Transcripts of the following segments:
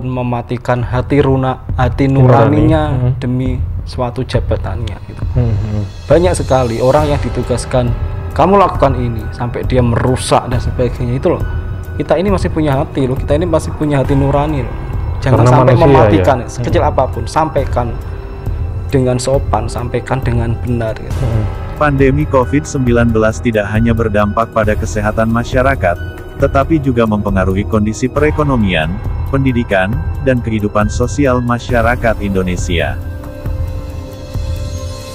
mematikan hati nuraninya demi suatu jabatannya gitu. Banyak sekali orang yang ditugaskan kamu lakukan ini sampai dia merusak dan sebagainya. Itu loh, kita ini masih punya hati loh, kita ini masih punya hati nurani loh. Jangan karena sampai mematikan ya. Sekecil apapun, sampaikan dengan sopan, sampaikan dengan benar gitu. Pandemi COVID-19 tidak hanya berdampak pada kesehatan masyarakat, tetapi juga mempengaruhi kondisi perekonomian, pendidikan, dan kehidupan sosial masyarakat Indonesia.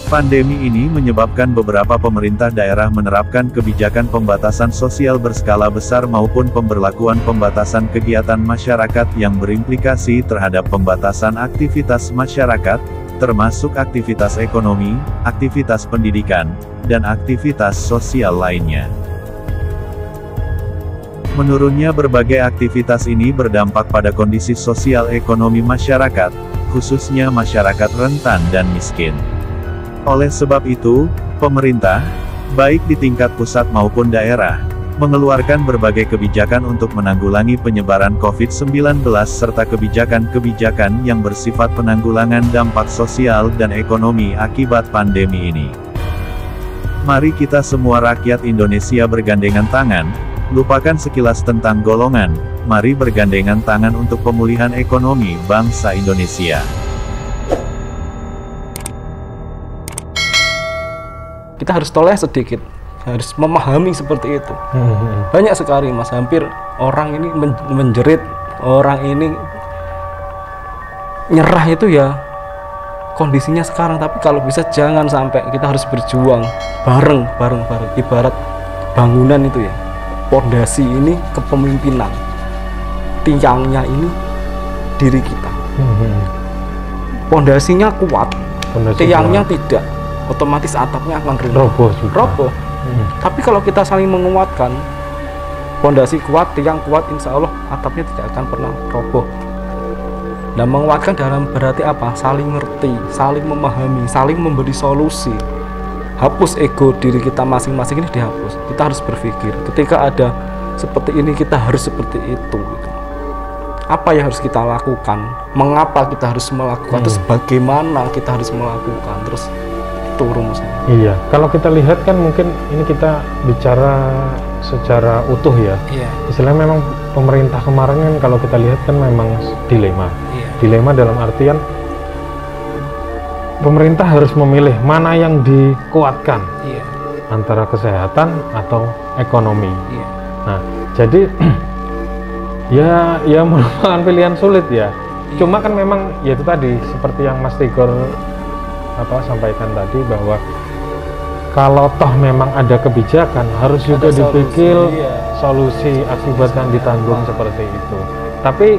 Pandemi ini menyebabkan beberapa pemerintah daerah menerapkan kebijakan pembatasan sosial berskala besar maupun pemberlakuan pembatasan kegiatan masyarakat yang berimplikasi terhadap pembatasan aktivitas masyarakat, termasuk aktivitas ekonomi, aktivitas pendidikan, dan aktivitas sosial lainnya. Menurunnya berbagai aktivitas ini berdampak pada kondisi sosial ekonomi masyarakat, khususnya masyarakat rentan dan miskin. Oleh sebab itu, pemerintah, baik di tingkat pusat maupun daerah, mengeluarkan berbagai kebijakan untuk menanggulangi penyebaran COVID-19 serta kebijakan-kebijakan yang bersifat penanggulangan dampak sosial dan ekonomi akibat pandemi ini. Mari kita semua rakyat Indonesia bergandengan tangan, lupakan sekilas tentang golongan, mari bergandengan tangan untuk pemulihan ekonomi bangsa Indonesia. Kita harus toleh sedikit, harus memahami seperti itu. Banyak sekali mas, hampir orang ini menjerit, orang ini nyerah itu ya kondisinya sekarang. Tapi kalau bisa jangan sampai, kita harus berjuang bareng. Ibarat bangunan itu ya, pondasi ini kepemimpinan, tiangnya ini diri kita. Pondasinya kuat, tiangnya tidak, otomatis atapnya akan roboh. Tapi kalau kita saling menguatkan, pondasi kuat, tiang kuat, insya Allah atapnya tidak akan pernah roboh. Nah, menguatkan dalam berarti apa? Saling ngerti, saling memahami, saling memberi solusi. Hapus ego diri kita masing-masing ini dihapus. Kita harus berpikir, ketika ada seperti ini kita harus seperti itu gitu. Apa yang harus kita lakukan? Mengapa kita harus melakukan? Terus bagaimana kita harus melakukan? Terus itu rumusnya. Iya, kalau kita lihat kan mungkin ini kita bicara secara utuh ya. Iya. Istilahnya memang pemerintah kemarin kan kalau kita lihat kan memang dilema. Iya. Dilema dalam artian pemerintah harus memilih mana yang dikuatkan. Iya. Antara kesehatan atau ekonomi. Iya. Nah, jadi ya merupakan pilihan sulit ya. Cuma kan memang ya itu tadi seperti yang Mas Tigor sampaikan tadi, bahwa kalau toh memang ada kebijakan harus juga dipikir solusi akibat yang ditanggung seperti itu. Tapi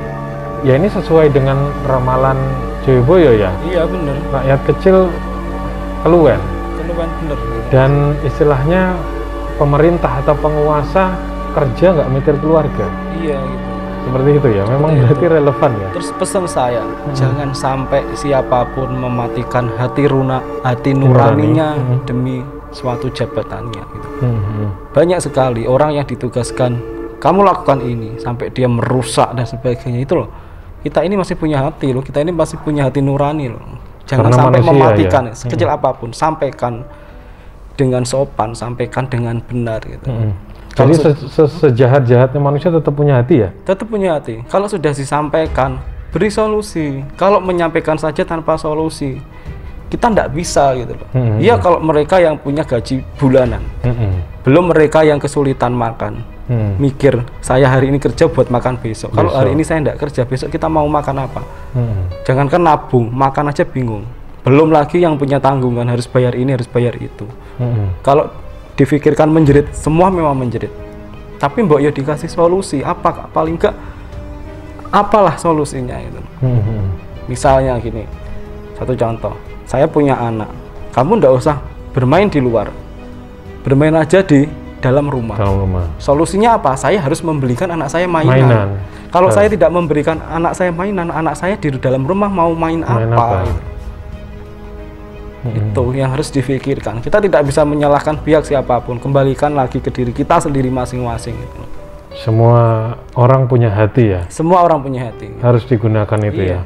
ya ini sesuai dengan ramalan Joyoboyo ya. Iya benar. Rakyat kecil keluar. Bener. Dan istilahnya pemerintah atau penguasa kerja nggak mikir keluarga. Iya gitu. Seperti itu ya, memang berarti relevan ya. Terus pesan saya, jangan sampai siapapun mematikan hati nuraninya demi suatu jabatannya gitu. Banyak sekali orang yang ditugaskan kamu lakukan ini sampai dia merusak dan sebagainya. Itu loh, kita ini masih punya hati loh, kita ini masih punya hati nurani loh. Jangan karena sampai mematikan ya. Sekecil apapun, sampaikan dengan sopan, sampaikan dengan benar gitu. Jadi sejahat-jahatnya manusia tetap punya hati ya? Tetap punya hati. Kalau sudah disampaikan, beri solusi. Kalau menyampaikan saja tanpa solusi, kita tidak bisa gitu loh. Iya kalau mereka yang punya gaji bulanan, belum mereka yang kesulitan makan, mikir saya hari ini kerja buat makan besok. Kalau hari ini saya tidak kerja, besok kita mau makan apa? Jangankan nabung, makan aja bingung. Belum lagi yang punya tanggungan, harus bayar ini, harus bayar itu. Kalau difikirkan menjerit, semua memang menjerit. Tapi mbok ya dikasih solusi, apa paling enggak apalah solusinya itu. Misalnya gini, satu contoh, saya punya anak, kamu ndak usah bermain di luar, bermain aja di dalam rumah. Solusinya apa? Saya harus membelikan anak saya mainan. Kalau saya tidak memberikan anak saya mainan, anak saya di dalam rumah mau main apa? Gitu. Itu yang harus difikirkan. Kita tidak bisa menyalahkan pihak siapapun, kembalikan lagi ke diri kita sendiri masing-masing gitu. Semua orang punya hati ya. Semua orang punya hati. Harus digunakan itu ya.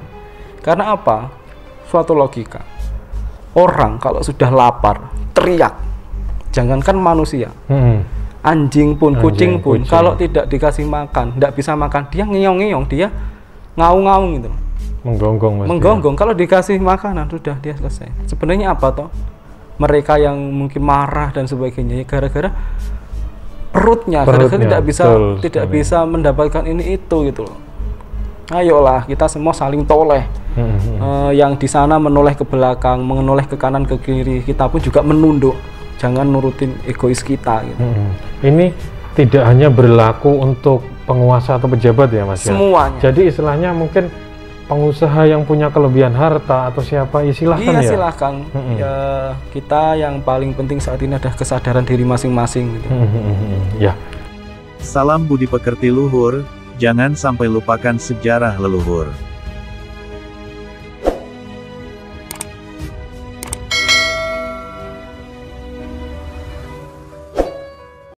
Karena apa? Suatu logika. Orang kalau sudah lapar, teriak. Jangankan manusia. Anjing pun, kucing pun, kalau tidak dikasih makan, tidak bisa makan, dia ngeong-ngeong, dia ngaung-ngaung gitu. Menggonggong. Menggonggong. Kalau dikasih makanan sudah dia selesai. Sebenarnya apa toh? Mereka yang mungkin marah dan sebagainya gara-gara perutnya tidak bisa mendapatkan ini itu gitu loh. Ayolah kita semua saling toleh. Yang di sana menoleh ke belakang, menoleh ke kanan ke kiri, kita pun juga menunduk. Jangan nurutin egois kita gitu. Ini tidak hanya berlaku untuk penguasa atau pejabat ya Mas. Semuanya. Jadi istilahnya mungkin pengusaha yang punya kelebihan harta atau siapa, silahkan ya. Silahkan. Ya, kita yang paling penting saat ini adalah kesadaran diri masing-masing. Gitu. Ya. Salam budi pekerti luhur, jangan sampai lupakan sejarah leluhur.